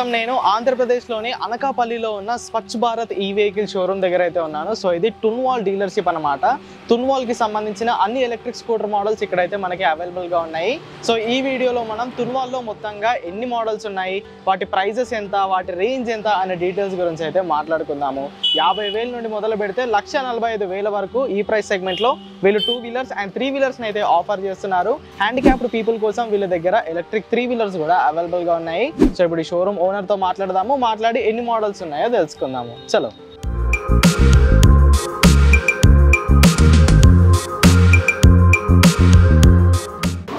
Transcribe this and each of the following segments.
ప్రస్తుతం నేను ఆంధ్రప్రదేశ్లోని అనకాపల్లిలో ఉన్న స్వచ్ఛ భారత్ ఈ వెహికల్ షోరూమ్ దగ్గర అయితే ఉన్నాను. సో ఇది టున్వాల్ డీలర్షిప్ అనమాట. టున్వాల్కి సంబంధించిన అన్ని ఎలక్ట్రిక్ స్కూటర్ మోడల్స్ ఇక్కడైతే మనకి అవైలబుల్గా ఉన్నాయి. సో ఈ వీడియోలో మనం టున్వాల్లో మొత్తంగా ఎన్ని మోడల్స్ ఉన్నాయి, వాటి ప్రైజెస్ ఎంత, వాటి రేంజ్ ఎంత అనే డీటెయిల్స్ గురించి అయితే మాట్లాడుకుందాము. 50,000 నుండి మొదలు పెడితే 1,45,000 వరకు ఈ ప్రైస్ సెగ్మెంట్లో వీళ్ళు 2 వీలర్స్ అండ్ 3 వీలర్స్ని అయితే ఆఫర్ చేస్తున్నారు. హ్యాండిక్యాప్డ్ పీపుల్ కోసం వీళ్ళ దగ్గర ఎలక్ట్రిక్ 3 వీలర్స్ కూడా అవైలబుల్గా ఉన్నాయి. సో ఇప్పుడు ఈ షోరూమ్ ఓనర్తో మాట్లాడి ఎన్ని మోడల్స్ ఉన్నాయో తెలుసుకుందాము. చలో.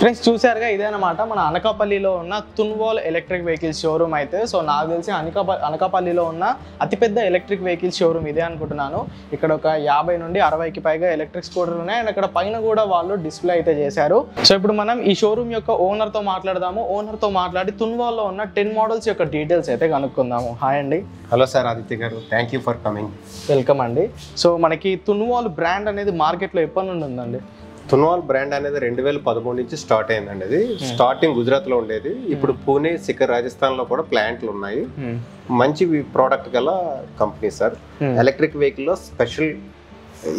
ఫ్రెండ్స్ చూసారుగా, ఇదేనమాట మన అనకాపల్లిలో ఉన్న టున్వాల్ ఎలక్ట్రిక్ వెహికల్స్ షోరూమ్ అయితే. సో నాకు తెలిసి అనకాపల్లిలో ఉన్న అతిపెద్ద ఎలక్ట్రిక్ వెహికల్స్ షోరూమ్ ఇదే అనుకుంటున్నాను. ఇక్కడ ఒక 50 నుండి 60కి పైగా ఎలక్ట్రిక్ స్కూటర్లు ఉన్నాయి అండ్ అక్కడ పైన కూడా వాళ్ళు డిస్ప్లే అయితే చేశారు. సో ఇప్పుడు మనం ఈ షోరూమ్ యొక్క ఓనర్తో మాట్లాడదాము. ఓనర్తో మాట్లాడి టున్వాల్లో ఉన్న 10 మోడల్స్ యొక్క డీటెయిల్స్ అయితే కనుక్కుందాము. హాయ్ అండి. హలో సార్, ఆదిత్య గారు, thank you for coming. Welcome అండి. సో మనకి టున్వాల్ బ్రాండ్ అనేది మార్కెట్లో ఎప్పటి నుండి ఉందండి? టున్వాల్ బ్రాండ్ అనేది 2013 నుంచి స్టార్ట్ అయిందండి. అది స్టార్టింగ్ గుజరాత్ లో ఉండేది. ఇప్పుడు పూణే, సిక్కర్, రాజస్థాన్ లో కూడా ప్లాంట్లు ఉన్నాయి. మంచి ప్రోడక్ట్ గల కంపెనీ సార్. ఎలక్ట్రిక్ వెహికల్ లో స్పెషల్,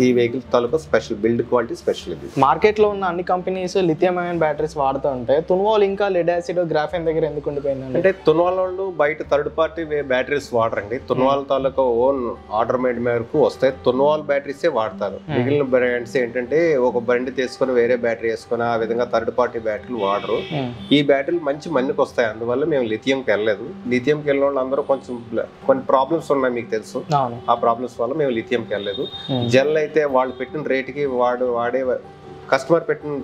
ఈ వెహికల్ తాలూకా స్పెషల్ బిల్డ్ క్వాలిటీ స్పెషల్. ఇది మార్కెట్ లో ఉన్న అన్ని కంపెనీస్ లిథియం అయాన్ బ్యాటరీస్ వాడుతూ ఉంటాయి. టున్వాల్ ఇంకా లెడ్ యాసిడ్, గ్రాఫెన్ దగ్గర ఎందుకు ఉండిపోయిందండి? అంటే టున్వాల్ వాళ్ళు బయట థర్డ్ పార్టీ బ్యాటరీస్ వాడరండి. టున్వాల్ తాలూకా ఓన్ ఆర్డర్ మేడ్ మేరకు వస్తాయి. టున్వాల్ బ్యాటరీసే వాడతారు. మిగిలిన బ్రాండ్స్ ఏంటంటే ఒక బండి తీసుకొని వేరే బ్యాటరీ వేసుకొని ఆ విధంగా థర్డ్ పార్టీ బ్యాటరీలు వాడరు. ఈ బ్యాటరీలు మంచి మన్నుకు వస్తాయి. అందువల్ల మేము లిథియంకి వెళ్ళలేదు. లిథియంకి వెళ్ళిన వాళ్ళు అందరూ కొన్ని ప్రాబ్లమ్స్ ఉన్నాయి, మీకు తెలుసు. ఆ ప్రాబ్లమ్స్ వల్ల మేము లిథియంకి వెళ్ళలేదు. జెల్ అయితే వాళ్ళు పెట్టిన రేటుకి వాడే కస్టమర్ పెట్టిన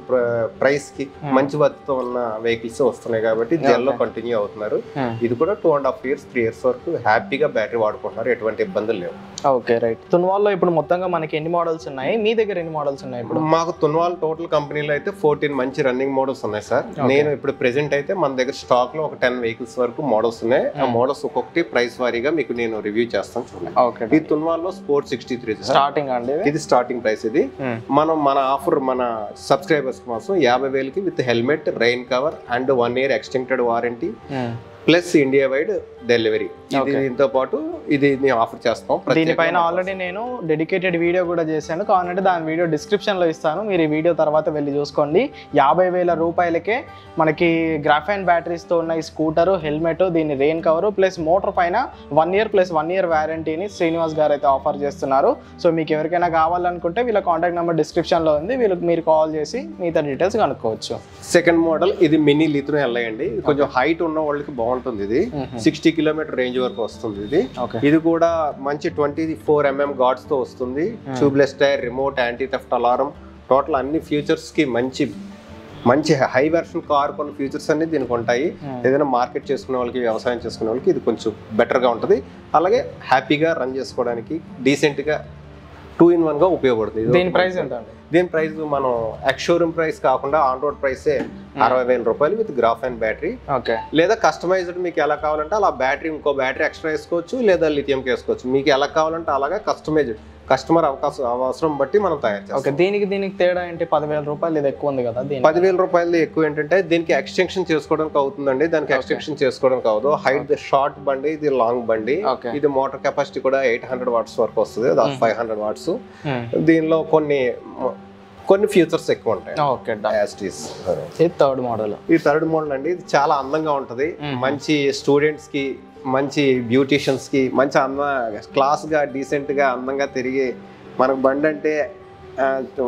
ప్రైస్ కి మంచి వర్త్తో ఉన్న వెహికల్స్ వస్తున్నాయి కాబట్టి జెల్లో కంటిన్యూ అవుతున్నారు. ఇది కూడా 2.5 years 3 years వరకు హ్యాపీగా బ్యాటరీ వాడుకుంటున్నారు. ఎటువంటి ఇబ్బందులు లేవు. Okay, right. టున్వాల్లో ఇప్పుడు మొత్తంగా మనకి ఎన్ని మోడల్స్ ఉన్నాయి? మీ దగ్గర ఎన్ని మోడల్స్ ఉన్నాయి ఇప్పుడు? మాకు టున్వాల్ టోటల్ కంపెనీలో అయితే 14 మంచి రన్నింగ్ మోడల్స్ ఉన్నాయి సార్. నేను ఇప్పుడు ప్రెసెంట్ అయితే మన దగ్గర స్టాక్ లో ఒక 10 వెహికల్స్ వరకు మోడల్స్ ఉన్నాయి. ఆ మోడల్స్ ఒక్కొక్కటి ప్రైస్ వారీగా మీకు నేను రివ్యూ చేస్తాను, చూడండి. ఈ టున్వాల్లో స్పోర్ట్ 63 స్టార్టింగ్ అండి. ఇది స్టార్టింగ్ ప్రైస్. ఇది మన ఆఫర్ మన సబ్స్క్రైబర్స్ కోసం 50,000కి with helmet, rain cover and 1 year extended warranty plus India wide delivery. దీంతో పాటు ఇది నేను ఆఫర్ చేస్తాం. దీనిపైన ఆల్రెడీ నేను డెడికేటెడ్ వీడియో కూడా చేశాను. కావాలంటే దాని వీడియో డిస్క్రిప్షన్ లో ఇస్తాను, మీరు ఈ వీడియో తర్వాత వెళ్ళి చూసుకోండి. 50,000 రూపాయలకే మనకి గ్రాఫైన్ బ్యాటరీస్ తో ఉన్న ఈ స్కూటర్, హెల్మెట్, దీని రెయిన్ కవర్ ప్లస్ మోటార్ పైన 1 year ప్లస్ 1 year వారంటీని శ్రీనివాస్ గారు అయితే ఆఫర్ చేస్తున్నారు. సో మీకు ఎవరికైనా కావాలనుకుంటే వీళ్ళ కాంటాక్ట్ నెంబర్ డిస్క్రిప్షన్ లో ఉంది, మీరు కాల్ చేసి మిగతా డీటెయిల్స్ కనుక్కోవచ్చు. సెకండ్ మోడల్ ఇది మినీ లిథియం వెళ్ళండి. కొంచెం హైట్ ఉన్న వాళ్ళకి బాగుంటుంది. ఇది 60 కిలోమీటర్ రేంజ్ వరకు వస్తుంది. ఇది కూడా మంచి 24 mm గార్డ్స్ తో వస్తుంది. Tubeless tyre, remote, anti theft alarm, total అన్ని ఫ్యూచర్స్ కి మంచి హై వెర్షన్ కార్ కొన్ని ఫీచర్స్ అన్ని దీనికి ఉంటాయి. ఏదైనా మార్కెట్ చేసుకునే వాళ్ళకి, వ్యవసాయం చేసుకునే వాళ్ళకి ఇది కొంచెం బెటర్ గా ఉంటుంది. అలాగే హ్యాపీగా రన్ చేసుకోవడానికి డీసెంట్ గా 2-in-1 గా ఉపయోగపడుతుంది. దీని ప్రైస్ ఎంత? దీని ప్రైస్ మనం ఎక్స్ షోరూమ్ ప్రైస్ కాకుండా ఆన్ రోడ్ ప్రైసే 60,000 రూపాయలు విత్ గ్రాఫైన్ బ్యాటరీ. లేదా కస్టమైజ్డ్ మీకు ఎలా కావాలంటే అలా బ్యాటరీ, ఇంకో బ్యాటరీ ఎక్స్ట్రా వేసుకోవచ్చు, లేదా లిథియంకి వేసుకోవచ్చు. మీకు ఎలా కావాలంటే అలాగా కస్టమైజ్డ్, కస్టమర్ అవసరం బట్టి మనం తయారు చేస్తాం. దీనికి తేడా ఏంటి? 10,000 రూపాయలు ఇది ఎక్కువ ఉంది కదా. 10,000 రూపాయలు ఎక్కువ ఏంటంటే దీనికి ఎక్స్టెన్షన్ చేసుకోవడానికి అవుతుందండి. దానికి ఎక్స్టెన్షన్ చేసుకోవడానికి అవ్వదు. హైట్ షార్ట్ బండి, ఇది లాంగ్ బండి. ఇది మోటార్ కెపాసిటీ కూడా 800 watts వరకు వస్తుంది, 500 watts. దీనిలో కొన్ని ఫ్యూచర్స్ ఎక్కువ ఉంటాయి. ఈ థర్డ్ మోడల్ అండి. ఇది చాలా అందంగా ఉంటది. మంచి స్టూడెంట్స్ కి, మంచి బ్యూటీషియన్స్ కి, మంచి క్లాస్ గా, డీసెంట్ గా, అందంగా తిరిగి మనకు బండి అంటే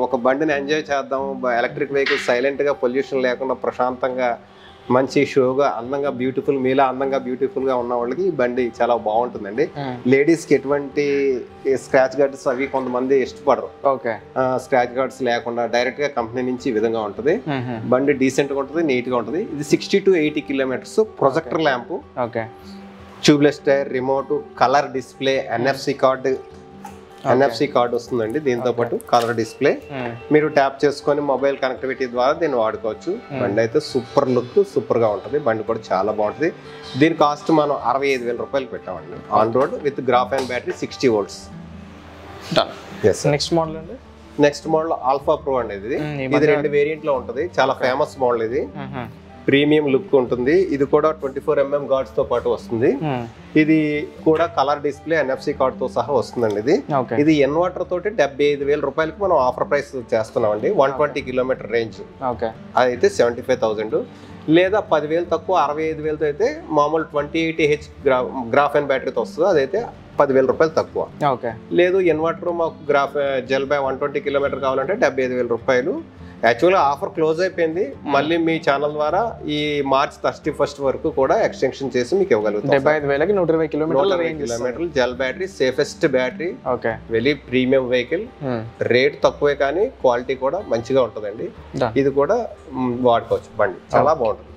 ఒక బండిని ఎంజాయ్ చేద్దాం. ఎలక్ట్రిక్ వెహికల్ సైలెంట్ గా, పొల్యూషన్ లేకుండా, ప్రశాంతంగా, మంచి షోగా, అందంగా, బ్యూటిఫుల్, మీలా అందంగా బ్యూటిఫుల్ గా ఉన్న వాళ్ళకి ఈ బండి చాలా బాగుంటుందండి. లేడీస్ కి ఎటువంటి స్క్రాచ్ గార్డ్స్ అవి కొంతమంది ఇష్టపడరు. స్క్రాచ్ గార్డ్స్ లేకుండా డైరెక్ట్ గా కంపెనీ నుంచి ఈ విధంగా ఉంటుంది. బండి డీసెంట్ గా ఉంటుంది, నీట్ గా ఉంటుంది. ఇది 60 to 80 kilometers. Projector lamp, tubeless tyre, remote, colour display, NFC card వస్తుందండి. దీంతో పాటు కలర్ డిస్ప్లే, మీరు ట్యాప్ చేసుకొని మొబైల్ కనెక్టివిటీ ద్వారా దీన్ని వాడుకోవచ్చు. బండి అయితే సూపర్ లుక్, సూపర్ గా ఉంటుంది. బండి కూడా చాలా బాగుంటుంది. దీని కాస్ట్ మనం 65,000 రూపాయలు పెట్టామండి on road with graphene battery 60 volts. Next model alpha pro అండి. ఇది 2 వేరియంట్ లో ఉంటుంది. చాలా ఫేమస్ మోడల్ ఇది. ప్రీమియం లుక్ ఉంటుంది. ఇది కూడా 24mm గార్డ్స్ తో పాటు వస్తుంది. ఇది కూడా కలర్ డిస్ప్లే NFC కార్డ్ తో సహా వస్తుందండి. ఇది ఇన్వర్టర్ తోటి 75,000 రూపాయలకి మనం ఆఫర్ ప్రైస్ చేస్తున్నామండి. 120 కిలోమీటర్ రేంజ్ అదైతే 75,000. లేదా 10,000 తక్కువ 65,000తో అయితే మామూలు 2080H గ్రాఫెన్ బ్యాటరీతో వస్తుంది. అదైతే 10,000 రూపాయలు తక్కువ. లేదు ఇన్వర్టర్ మాకు జెల్ బై 120 కిలోమీటర్ కావాలంటే 75,000 రూపాయలు. యాక్చువల్గా ఆఫర్ క్లోజ్ అయిపోయింది. మళ్ళీ మీ ఛానల్ ద్వారా ఈ మార్చ్ 31 వరకు కూడా ఎక్స్టెన్షన్ చేసి మీకు ఇవ్వగలుగుతాం. 75,000కి 120 కిలోమీటర్లు gel battery, safest battery, very premium vehicle, rate తక్కువే కానీ క్వాలిటీ కూడా మంచిగా ఉంటుందండి. ఇది కూడా వాడుకోవచ్చు, బండి చాలా బాగుంటుంది.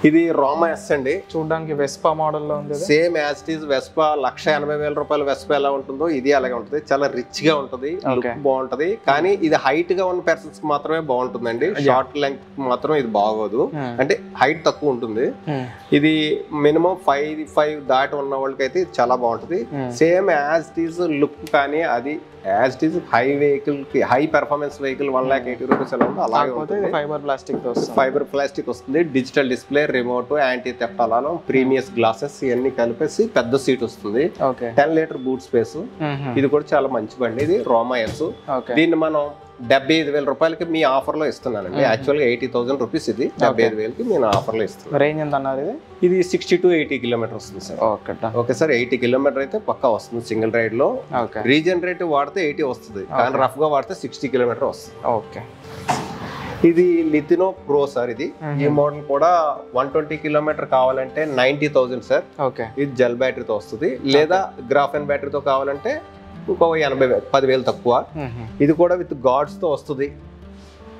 ఇది రోమా ఎస్ అండి. చూడడానికి వెస్పా మోడల్లో ఉంది. Same as it is Vespa 1,80,000 రూపాయల వెస్పా ఎలా ఉంటుందో ఇది అలాగే ఉంటుంది. చాలా రిచ్ గా ఉంటుంది, లుక్ బాగుంటది. కానీ ఇది హైట్ గా ఉన్న పర్సన్స్ మాత్రమే బాగుంటుందండి. షార్ట్ లెంగ్త్ మాత్రం ఇది బాగోదు, అంటే హైట్ తక్కువ ఉంటుంది. ఇది మినిమం 5'5" దాటి ఉన్న వాళ్ళకైతే ఇది చాలా బాగుంటుంది. Same as it is look కానీ అది as it is high vehicle కి, హై పెర్ఫార్మెన్స్ వెహికల్ 1,80,000 రూపీస్ ఎలా ఉందో అలాగే ఉంటుంది. ఫైబర్ ప్లాస్టిక్ వస్తుంది, digital display, remote, anti theft alarm, premieres glasses ఇవన్నీ కలిపేసి పెద్ద సీట్ వస్తుంది. 10 లీటర్ బూట్ స్పేస్. ఇది కూడా చాలా మంచి బండి. ఇది రోమా ఎస్. దీన్ని మనం 75,000 రూపాయలకి మీ ఆఫర్ లో ఇస్తున్నానండి. యాక్చువల్ గా 80,000 రూపీస్. ఇది 75,000కి నేను ఆఫర్ లో ఇస్తున్నాను. రేంజ్ ఎంత అన్నారు? ఇది 60 to 80 కిలోమీటర్ వస్తుంది సార్. ఓకే సార్, 80 కిలోమీటర్ అయితే పక్కా వస్తుంది సింగిల్ రైడ్ లో. రీజనరేటివ్ వాడితే 80 వస్తుంది, కానీ రఫ్ గా వాడితే 60 కిలోమీటర్ వస్తుంది. ఓకే. ఇది లిథినో ప్రో సార్. ఇది ఈ మోడల్ కూడా 120 కిలోమీటర్ కావాలంటే 90,000 సార్. ఇది జెల్ బ్యాటరీతో వస్తుంది. లేదా గ్రాఫెన్ బ్యాటరీతో కావాలంటే ఇంకో 10,000 తక్కువ. ఇది కూడా విత్ గార్డ్స్ తో వస్తుంది.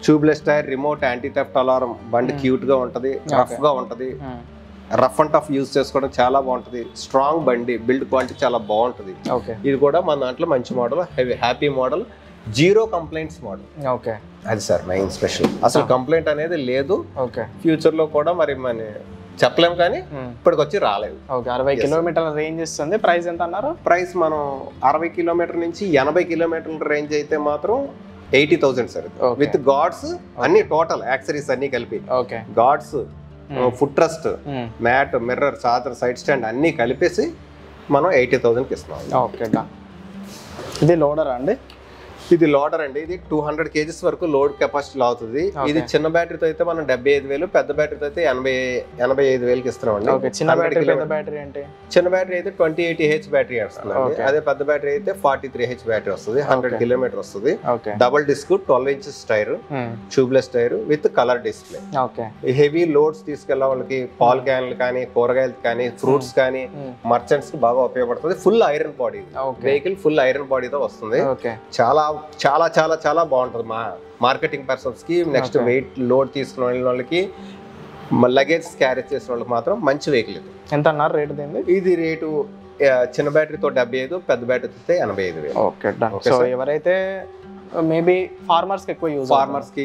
Tubeless tyre, remote, anti theft alarm. బండి క్యూట్ గా ఉంటది, రఫ్ గా ఉంటది. రఫ్ అండ్ టఫ్ యూజ్ చేసుకోవడం చాలా బాగుంటది. స్ట్రాంగ్ బండి, బిల్డ్ క్వాలిటీ చాలా బాగుంటది. ఇది కూడా మన దాంట్లో మంచి model, happy model, 0 complaints model. అది సార్ మెయిన్ స్పెషల్. అసలు కంప్లైంట్ అనేది లేదు. ఫ్యూచర్ లో కూడా మరి మన చెప్పలేం, కానీ ఇప్పటికి వచ్చి రాలేదు. 60 కిలోమీటర్ల రేంజ్ ఇస్తుంది. ప్రైస్ ఎంత అన్నారు? ప్రైస్ మనం 60 కిలోమీటర్ నుంచి 80 కిలోమీటర్ల రేంజ్ అయితే మాత్రం 80,000 సార్. విత్ గార్డ్స్ అన్ని, టోటల్ యాక్సరీస్ అన్ని కలిపి, guards, foot rest, mat, mirror, charger, side stand అన్ని కలిపేసి మనం 80,000కి ఇస్తున్నాం. ఇది లోడర్ అండి? ఇది లోడర్ అండి. ఇది 200 kgs వరకు లోడ్ కెపాసిటీ అవుతుంది. ఇది చిన్న బ్యాటరీతో అయితే మనం 75,000, పెద్ద బ్యాటరీతో అయితే 85,000కి ఇస్తున్నామండి. చిన్న బ్యాటరీ అయితే 2080H బ్యాటరీ వస్తుంది. అదే పెద్ద బ్యాటరీ అయితే 43H బ్యాటరీ వస్తుంది. 100 కిలోమీటర్ వస్తుంది. Double disc, 12 inches tyre, tubeless tyre with colour display. Heavy loads తీసుకెళ్లే వాళ్ళకి, పాల్ క్యాన్లు కానీ, కూరగాయలు కానీ, ఫ్రూట్స్ కానీ, మర్చెంట్స్ కి బాగా ఉపయోగపడుతుంది. Full iron body vehicle, full iron బాడీతో వస్తుంది. చాలా చాలా చాలా చాలా బాగుంటుంది మా మార్కెటింగ్ పర్సన్స్ కి. నెక్స్ట్ వెయిట్ లోడ్ తీసుకున్న వాళ్ళకి, లగేజ్ క్యారేజ్ చేసిన వాళ్ళకి మాత్రం మంచి వెహికల్. ఇది ఎంత అన్నారు రేటు దీన్ని? ఇది రేటు చిన్న బ్యాటరీతో 75, పెద్ద బ్యాటరీతో 85,000. ఎవరైతే మేబీ ఫార్మర్స్ కి ఎక్కువ యూజ్, ఫార్మర్స్ కి,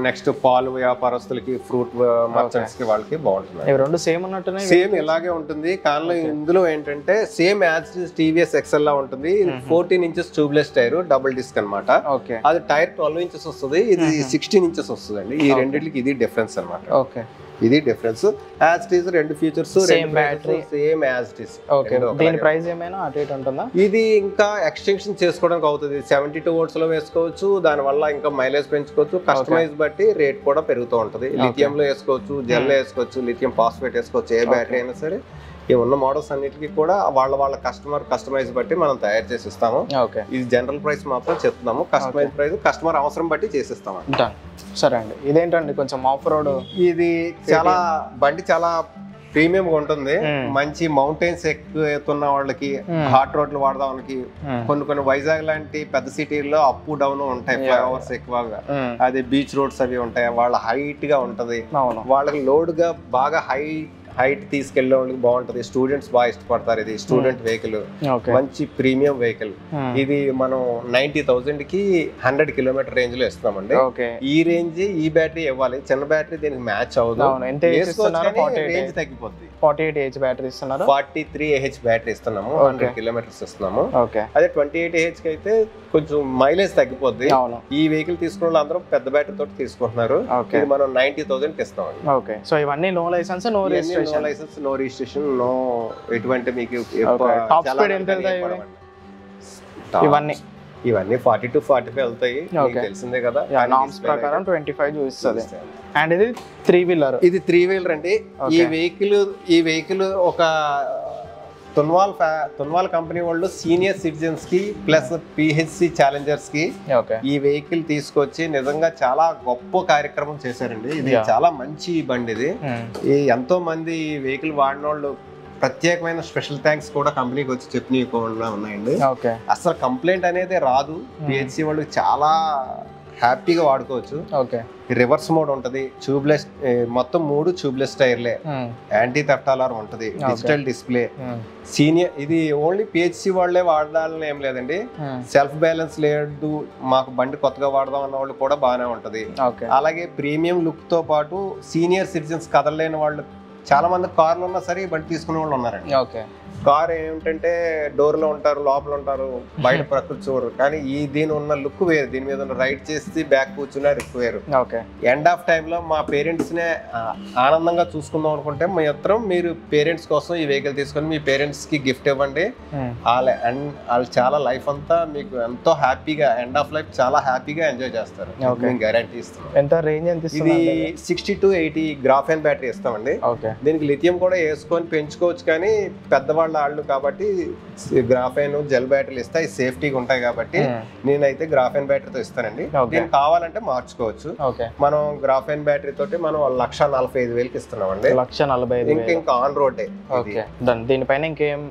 నెక్స్ట్ పాలు వ్యాపారస్తులకి, ఫ్రూట్ మర్చెంట్స్ కి, వాళ్ళకి బాగుంటుంది. ఇవి రెండు సేమ్ ఉన్నట్టునే, సేమ్ ఇలాగే ఉంటుంది. కానీ ఇందులో ఏంటంటే సేమ్ యాజ్ టీవీఎస్ ఎక్సెల్ లా ఉంటుంది. 14 inches tubeless tyre, double disc అనమాట. అది టైర్ 12 ఇంచెస్ వస్తుంది. ఇది 16 ఇంచెస్ వస్తుంది అండి. ఈ రెండింటికి ఇది డిఫరెన్స్ అనమాట. ఇది డిఫరెన్స్. యాజ్ ఇట్ ఈస్ రెండు features, same battery, same as it is. దీని ప్రైస్ ఏమైనా అటు ఇటు ఉంటుందా? ఇది ఇంకా ఎక్స్టెన్షన్ చేసుకోవడానికి అవుతుంది. 72 volts లో వేసుకోవచ్చు. దాని వల్ల ఇంకా మైలేజ్ పెంచుకోవచ్చు. కస్టమైజ్ బట్టి రేట్ కూడా పెరుగుతూ ఉంటుంది. లిథియం లో వేసుకోవచ్చు, జెల్ వేసుకోవచ్చు, లిథియం ఫాస్ఫేట్ వేసుకోవచ్చు. ఏ బ్యాటరీ అయినా సరే ఈ ఉన్న మోడల్స్ అన్నిటికీ కూడా వాళ్ళ కస్టమైజ్ బట్టి మనం తయారు చేసి ఇస్తాము. ఇది జనరల్ ప్రైస్ మాత్రం చెప్తున్నాము. కస్టమైజ్ ప్రైస్ కస్టమర్ అవసరం బట్టి చేసిస్తాము. సరే అండి. ఇదేంటండి కొంచెం ఆఫ్ రోడ్? ఇది చాలా బండి చాలా ప్రీమియం గా ఉంటుంది. మంచి మౌంటైన్స్ ఎక్కుతున్న వాళ్ళకి, హాట్ రోడ్లు వాడదానికి, కొన్ని వైజాగ్ లాంటి పెద్ద సిటీల్లో అప్ డౌన్ ఉంటాయి, ఫ్లైఓవర్స్ ఎక్కువగా, అదే బీచ్ రోడ్స్ అవి ఉంటాయి. వాళ్ళ హైట్ గా ఉంటది. వాళ్ళకి లోడ్ గా బాగా హైట్ తీసుకెళ్లే వాళ్ళకి బాగుంటది, స్టూడెంట్స్ బాగా ఇష్టపడతారు. ఇది స్టూడెంట్ వెహికల్, మంచి ప్రీమియం వెహికల్. ఇది మనం 90,000 కి 100 కిలోమీటర్ రేంజ్ లో ఇస్తున్నామండి. ఈ రేంజ్ ఈ బ్యాటరీ ఇవ్వాలి, చిన్న బ్యాటరీ దీనికి మ్యాచ్ అవ్వదు, రేంజ్ తగ్గిపోద్ది. 48 AH బ్యాటరీ ఇస్తున్నారు, 43 AH బ్యాటరీ ఇస్తున్నాము, 100 కిలోమీటర్స్ ఇస్తున్నాము. అదే 28 AH కి అయితే కొంచెం మైలేజ్ తగ్గిపోద్ది. ఈ వెహికల్ తీసుకున్న వాళ్ళు అందరూ పెద్ద బ్యాటరీ తోటి తీసుకుంటున్నారు. ఇది మనం 90,000 కి ఇస్తామండి. సో ఇవన్నీ no licence, no registration, no ఎటువంటి మీకు టాప్ స్పీడ్ ఎంత ఇవన్నీ 40 to 45 వెళ్తాయి, తెలిసిందే కదా. నామ్స్ ప్రకారం 25 చూపిస్తుంది. అండ్ ఇది 3-wheeler, ఇది 3-wheeler అండి. ఈ వెహికల్ ఒక తున్వాల్ కంపెనీ వాళ్ళు సీనియర్ సిటిజన్స్ కి ప్లస్ PHC ఛాలెంజర్స్ కి ఈ వెహికల్ తీసుకొచ్చి నిజంగా చాలా గొప్ప కార్యక్రమం చేశారండి. ఇది చాలా మంచి బండి. ఇది ఎంతో మంది ఈ వెహికల్ వాడిన వాళ్ళు ప్రత్యేకమైన స్పెషల్ థ్యాంక్స్ కూడా కంపెనీకి వచ్చి చెప్పినకుండా ఉన్నాయండి. అసలు కంప్లైంట్ అనేది రాదు. PHC వాళ్ళు చాలా హ్యాపీగా వాడుకోవచ్చు. రివర్స్ మోడ్ ఉంటది, ట్యూబ్లెస్, మొత్తం 3 ట్యూబ్లెస్ టైర్లే, యాంటీ థెఫ్ట్ అలారం ఉంటది, డిజిటల్ డిస్ప్లే. సీనియర్ ఇది ఓన్లీ PHC వాళ్ళే వాడాలని ఏం లేదండి. సెల్ఫ్ బ్యాలెన్స్ లేదు, మాకు బండి కొత్తగా వాడదాం అన్న వాళ్ళు కూడా బాగానే ఉంటది. అలాగే ప్రీమియం లుక్ తో పాటు సీనియర్ సిటిజన్స్ కదలలేని వాళ్ళు చాలా మంది కార్లు ఉన్నా సరే ఈ బండి తీసుకునే వాళ్ళు ఉన్నారండి. కార్ ఏమిటంటే డోర్ లో ఉంటారు, లోపల ఉంటారు, బయట ప్రకృతి చూడరు. కానీ దీని ఉన్న లుక్ వేరు, దీని మీద రైడ్ చేసి బ్యాక్ కూర్చున్న లుక్ వేరు. ఎండ్ ఆఫ్ టైమ్ లో మా పేరెంట్స్ నే ఆనందంగా చూసుకుందాం అనుకుంటే మీరు పేరెంట్స్ కోసం ఈ వెహికల్ తీసుకొని మీ పేరెంట్స్ కి గిఫ్ట్ ఇవ్వండి. వాళ్ళు చాలా లైఫ్ అంతా మీకు ఎంతో హ్యాపీగా, ఎండ్ ఆఫ్ లైఫ్ చాలా హ్యాపీగా ఎంజాయ్ చేస్తారు. మేము గ్యారంటీ ఇస్తాం. ఎంత రేంజ్ ఎంత? ఇది 60 to 80 గ్రాఫెన్ బ్యాటరీ ఇస్తామండి. దీనికి లిథియం కూడా వేసుకొని పెంచుకోవచ్చు, కానీ పెద్దవాళ్ళ వాళ్ళు కాబట్టి గ్రాఫైన్ జెల్ బ్యాటరీలు ఇస్తాయి, సేఫ్టీగా ఉంటాయి కాబట్టి నేనైతే గ్రాఫైన్ బ్యాటరీతో ఇస్తానండి. దీనికి కావాలంటే మార్చుకోవచ్చు. మనం గ్రాఫైన్ బ్యాటరీ తోటి మనం 1,45,000 ఇస్తున్నామండి. 1,45,000 ఇంకా ఆన్ రోడ్. దీనిపైన ఇంకేం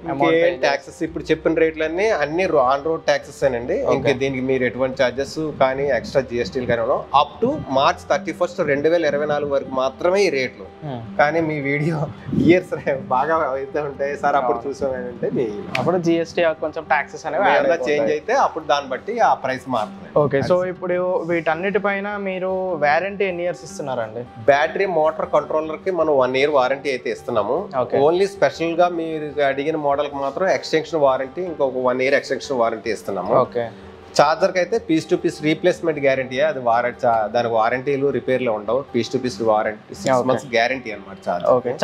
ట్యాక్సెస్ ఇప్పుడు చెప్పిన రేట్లన్నీ అన్ని ఆన్ రోడ్ ట్యాక్సెస్ అండి. ఇంకా దీనికి మీరు ఎటువంటి చార్జెస్ కానీ ఎక్స్ట్రా GSTలు కానీ అప్ టు March 31, 2024 వరకు మాత్రమే ఈ రేట్లు. కానీ మీ వీడియో ఇయర్స్ బాగా అయితే ఉంటాయి సార్, అప్పుడు చూసామంటే అప్పుడు GST కొంచెం టాక్సెస్ అనేవి చేంజ్ అయితే అప్పుడు దాన్ని బట్టి ఆ ప్రైస్ మారుతుంది. ఓకే, సో ఇప్పుడు వీటన్నిటిపైన మీరు వారంటీ ఎన్ని ఇయర్స్ ఇస్తున్నారండి? బ్యాటరీ మోటార్ కంట్రోలర్ కి మనం 1 year వారంటీ అయితే ఇస్తున్నాము. ఓన్లీ స్పెషల్ గా మీరు అడిగిన మోడల్ కి మాత్రం ఎక్స్టెన్షన్ వారంటీ, ఇంకొక 1 year ఎక్స్టెన్షన్ వారంటీ ఇస్తున్నాము. చార్జర్ కి అయితే piece to piece replacement guarantee. అది దానికి వారంటీలు రిపేర్లు ఉండవు. Piece to piece warranty 6 months guarantee అనమాట.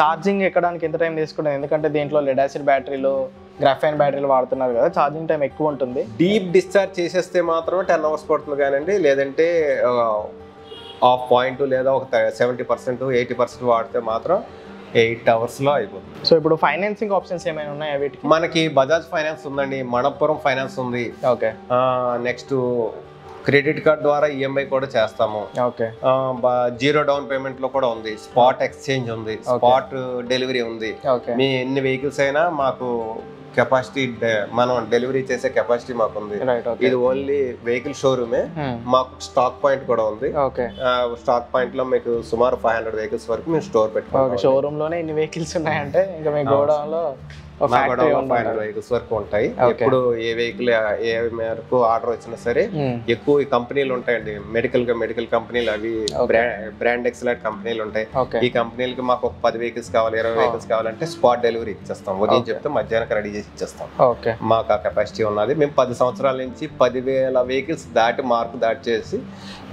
చార్జింగ్ ఎక్కడానికి ఎంత టైం తీసుకుంటుంది? ఎందుకంటే దీంట్లో లెడ్ యాసిడ్ బ్యాటరీలు, గ్రాఫైన్ బ్యాటరీలు వాడుతున్నారు కదా, ఛార్జింగ్ టైం ఎక్కువ ఉంటుంది. డీప్ డిశ్చార్జ్ చేసేస్తే మాత్రమే 10 hours పడుతుంది కానండి, లేదంటే హాఫ్ పాయింట్ లేదా ఒక 70%, 80% వాడితే మాత్రం 8 hours లో అయిపోతుంది. సో ఇప్పుడు ఫైనాన్సింగ్ ఆప్షన్స్ ఏమైనా ఉన్నాయా వీటికి? మనకి బజాజ్ ఫైనాన్స్ ఉందండి, మణప్పురం ఫైనాన్స్ ఉంది. నెక్స్ట్ క్రెడిట్ కార్డ్ ద్వారా EMI కూడా చేస్తాము. 0 down పేమెంట్ లో కూడా ఉంది. స్పాట్ ఎక్స్చేంజ్ ఉంది, స్పాట్ డెలివరీ ఉంది. మీ ఎన్ని వెహికల్స్ అయినా మాకు కెపాసిటీ, మనం డెలివరీ చేసే కెపాసిటీ మాకు ఉంది. ఇది ఓన్లీ వెహికల్ షోరూమే. మాకు స్టాక్ పాయింట్ కూడా ఉంది. స్టాక్ పాయింట్ లో మీకు సుమారు 500 వెహికల్స్ వరకు మేము స్టోర్ పెట్టుకుంటాం. షోరూమ్ లోనే ఇన్ని వెహికల్స్ ఉన్నాయంటే ఇంకా మీ గోడౌన్ లో 500 వెహికల్స్ వరకు ఉంటాయి. ఎప్పుడు ఏ వెహికల్ ఏ మేరకు ఆర్డర్ వచ్చినా సరే ఎక్కువ ఈ కంపెనీలు ఉంటాయండి, మెడికల్ కంపెనీలు, అవి బ్రాండ్ ఎక్సలెంట్ కంపెనీలు ఉంటాయి. ఈ కంపెనీలకి మాకు ఒక 10 వెహికల్స్ కావాలి, 20 వెహికల్స్ కావాలంటే స్పాట్ డెలివరీ ఇచ్చేస్తాం. ఉదయం చెప్తే మధ్యాహ్నం రెడీ చేసి ఇచ్చేస్తాం. మాకు ఆ కెపాసిటీ ఉన్నది. మేము 10 సంవత్సరాల నుంచి 10,000 వెహికల్స్ మార్క్ దాటి చేసి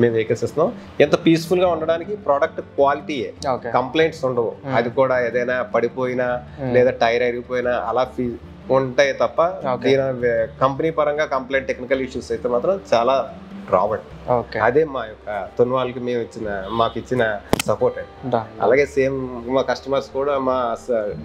మేము వెహికల్స్ ఇస్తున్నాం. ఎంత పీస్ఫుల్ గా ఉండడానికి ప్రోడక్ట్ క్వాలిటీయే, కంప్లైంట్స్ ఉండవు. అది కూడా ఏదైనా పడిపోయినా లేదా టైర్ అరిగిపోయినా అలా ఉంటాయి తప్ప దీని కంపెనీ పరంగా కంప్లైంట్, టెక్నికల్ ఇష్యూస్ అయితే మాత్రం చాలా రాబట్. అదే మా యొక్క తున్వాల్కి మాకు ఇచ్చిన సపోర్ట్. అలాగే సేమ్ మా కస్టమర్స్ కూడా, మా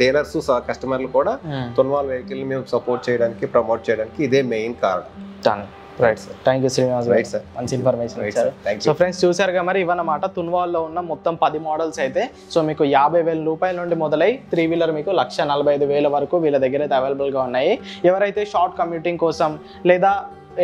డీలర్స్ కస్టమర్లు కూడా తున్వాల్ వెహికల్ మేము సపోర్ట్ చేయడానికి, ప్రమోట్ చేయడానికి ఇదే మెయిన్ కారణం. Right sir, thank you Srinivas. Right sir, మంచి ఇన్ఫర్మేషన్ ఇచ్చారు. సో ఫ్రెండ్స్ చూసారుగా మరి, ఇవన్నమాట తున్వాల్లో ఉన్న మొత్తం 10 మోడల్స్ అయితే. సో మీకు 50,000 రూపాయల నుండి మొదలై 3-wheeler మీకు 1,45,000 వరకు వీళ్ళ దగ్గర అయితే అవైలబుల్గా ఉన్నాయి. ఎవరైతే షార్ట్ కమ్యూటింగ్ కోసం లేదా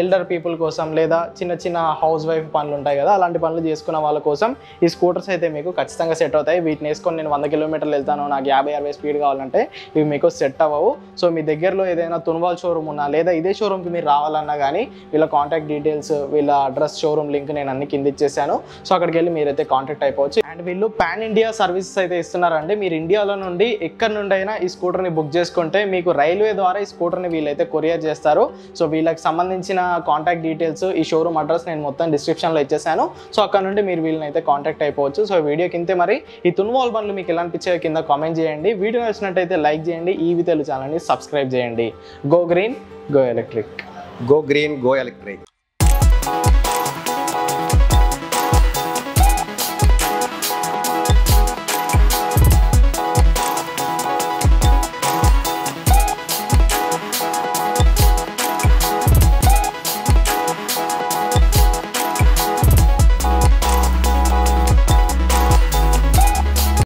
ఎల్డర్ పీపుల్ కోసం లేదా చిన్న చిన్న హౌస్ వైఫ్ పనులు ఉంటాయి కదా, అలాంటి పనులు చేసుకున్న వాళ్ళ కోసం ఈ స్కూటర్స్ అయితే మీకు ఖచ్చితంగా సెట్ అవుతాయి. వీటిని వేసుకొని నేను 100 కిలోమీటర్లు వెళ్తాను, నాకు 50-60 స్పీడ్ కావాలంటే ఇవి మీకు సెట్ అవ్వవు. సో మీ దగ్గరలో ఏదైనా తున్వాల్ షోరూమ్ ఉన్నా లేదా ఇదే షోరూమ్కి మీరు రావాలన్నా కానీ వీళ్ళ కాంటాక్ట్ డీటెయిల్స్, వీళ్ళ అడ్రస్, షోరూమ్ లింక్ నేను అన్ని కింద ఇచ్చేసాను. సో అక్కడికి వెళ్ళి మీరైతే కాంటాక్ట్ అయిపోవచ్చు. అండ్ వీళ్ళు పాన్ ఇండియా సర్వీసెస్ అయితే ఇస్తున్నారండి. మీరు ఇండియాలో నుండి ఎక్కడి నుండి అయినా ఈ స్కూటర్ని బుక్ చేసుకుంటే మీకు రైల్వే ద్వారా ఈ స్కూటర్ని వీళ్ళైతే కొరియర్ చేస్తారు. సో వీళ్ళకి సంబంధించిన కాంటాక్ట్ డీటెయిల్స్, ఈ షోరూమ్ అడ్రస్ నేను మొత్తం డిస్క్రిప్షన్లో ఇచ్చేసాను. సో అక్కడ నుండి మీరు వీళ్ళని అయితే కాంటాక్ట్ అయిపోవచ్చు. సో వీడియో కింద మరి ఈ తున్వాల్ బండ్లు మీకు ఎలా అనిపించాయో కింద కామెంట్ చేయండి. వీడియో నచ్చినట్టయితే లైక్ చేయండి. ఈవీ తెలుగు ఛానల్ని సబ్స్క్రైబ్ చేయండి. Go green, go electric. Go green, go electric.